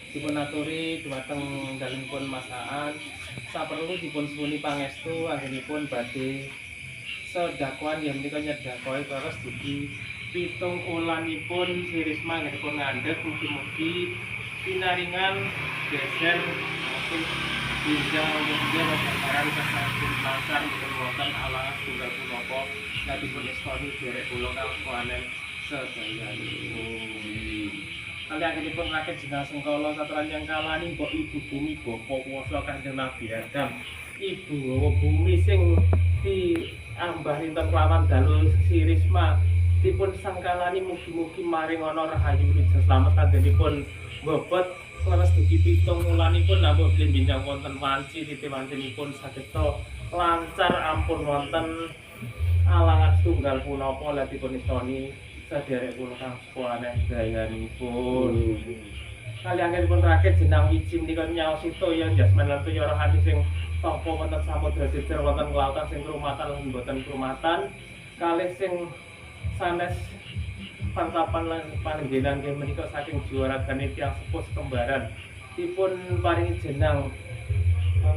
dipun aturi dhumateng dalemipun masakan saperlu dipun suwuni pangestu anggenipun badhe sedakwan yen menika nyedakoi terus dugi pitung ulanipun si Risma anggenipun ngandhut mugi-mugi pinaringan geser maupun bijang kemudian kesabaran kesehatan lancar boten wonten alangan tunggal punapa dipun istoni derek kula kawanen sedayanipun. Kali anggenipun rakit jeneng sengkala saturan yang kalani mbok ibu bumi bapa kuwasa Kanjeng Nabi Adam. Ibu bumi sing diambah rinten kelawan dalu si Risma dipun sangkalani mugi-mugi maring ana rahayu wijaya slamet anggenipun bobot leres dugi pitung wulanipun namung blinjang wonten wanci titiwancinipun sageta lancar ampun wonten alangan tunggal punapa lan dipun istoni sadherek kula kang suwane dayanipun. Kali anggenipun rakit jeneng wiji menika nyaosito ya jasman lan toya rohani sing tapa wonten samudra jejer wonten kelautan sing krumatan lan boten krumatan kalih sing sanes pantapan lan panenggenan nggih menika saking juwaragane tiyang sepuh kembaran dipun paringi jeneng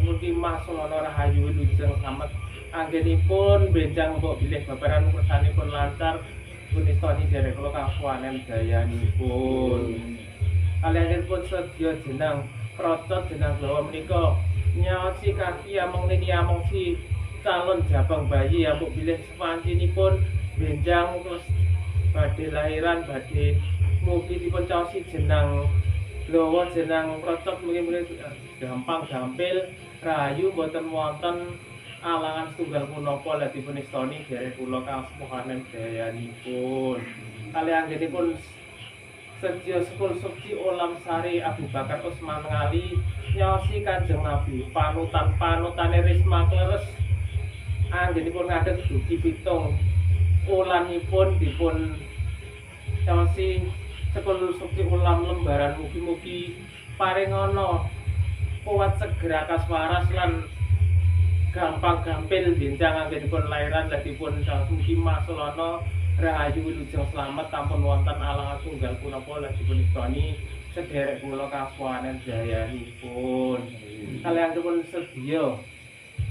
mugi masulana rahayu wilujeng slamet anggenipun benjang mbok bilih babaran kersanipun lancar punistoni derek kula kasuwanen dayanipun. Kaliyanipun sedya jeneng krocot jeneng Jawa menika nyaosi kaki among nini among si calon jabang bayi ambuk bilih sepancinipun benjang terus badhe lahiran badhe mugi dipun caosi jeneng Lawa jeneng krocot mugi-mugi gampang gampil rahayu boten wonten alangan setunggal punapa lan dipun istoni derek kula kang sepuhanen dayanipun. Kali anggenipun sedya sekul sukti Olam Sari Abu Bakar Usman Ngali nyaosi Kanjeng Nabi panutan-panutane Risma kleres anggenipun ngadeg dugi pitung ulanipun dipun nyaosi sekul sukti ulam lembaran mugi-mugi paring ana kuat segera kaswaras lan gampang gampil benjang anggenipun lairan lan dipun mugi masulana rahayu wilujeng slamet tampun wonten alangan tunggal punapa lan dipun istoni sedherek kula kasuwanen dayanipun. Kaliyanipun sedya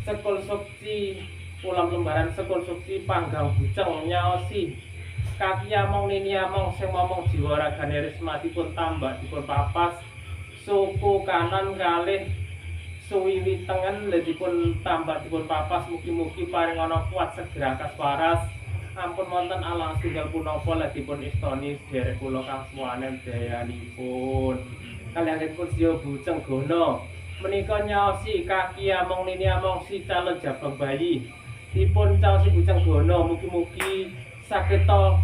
sekul sukti ulam lembaran sekul sukti panggang buceng nyaosi kaki among nini among sing momong jiwa ragane Risma dipun tambah dipun papas suku kanan kalih suwiwi tengen dipun tambah dipun papas mugi-mugi paring ana kuat segera kaswaras ampun wonten alang tunggal punapa lan dipun istoni derek kula kang suwanen dayanipun. Kaliyanipun sedya buceng gono menika nyaosi kaki among nini among si calon jabang bayi dipun caosi buceng gono mugi-mugi sageta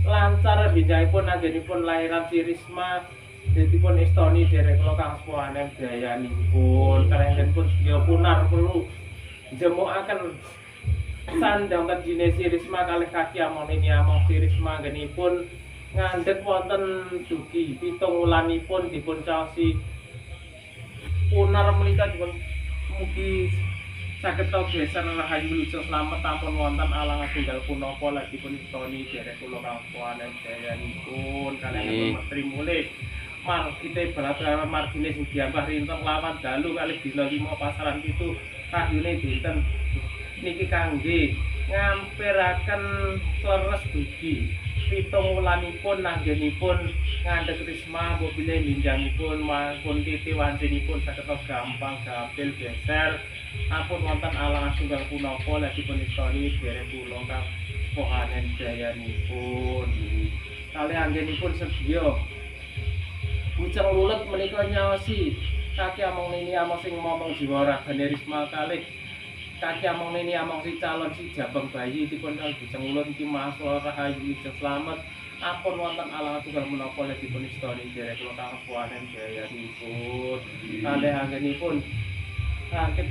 lancar benjangipun anggenipun lahiran si Risma dipun istoni derek kula kang sepuhanen dayanipun. Kaliyanipun sedya punar perlu jemukaken sandang tedine si Risma kalih kaki among nini among si Risma anggenipun ngandhut wonten dugi pitung wulanipun dipun caosi punar menika dipun mugi sageta geser rahayu wilujeng slamet tampun wonten alangan tunggal punapa lan dipun istoni derek kula kang sepuhanen dayanipun. Kaliyanipun mentri mulih margine balat margine sing diambah rinten lawan dalu kalih dina 5 pasaran 7 kahyune dinten niki kangge ngampiraken leres dugi pitung wulanipun anggenipun ngandhut Risma mbok bilih linjangipun maupun titiwancinipun sageta gampang gampil geser ampun wonten alangan tunggal punapa lan dipun istoni derek kula kang sepuhanen dayanipun. Kalih anggenipun sedya buceng lulet menika nyaosi kaki among nini among sing momong jiwa ragane Risma kalih kaki among nini among si calon si jabang bayi dipun buceng lulet iki masul rahayu wilujeng slamet ampun wonten alangan tunggal punapa lan dipun istoni derek kula kang sepuhanen dayanipun. Kalih anggenipun rakit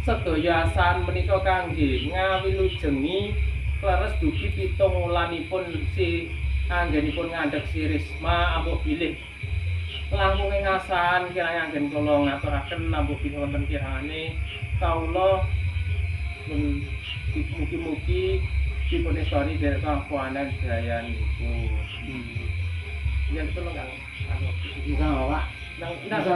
sedaya asan menika kangge ngawilujengi leres dugi pitung wulanipun si anggenipun ngandhut si Risma ampuh bilih langkunge ngasan kirang anggen kula ngaturaken ampuh bilih wonten kirane kawula mugi-mugi dipun istoni derek kang sepuhanen dayanipun. Yen kula anu Bisa Pak. nang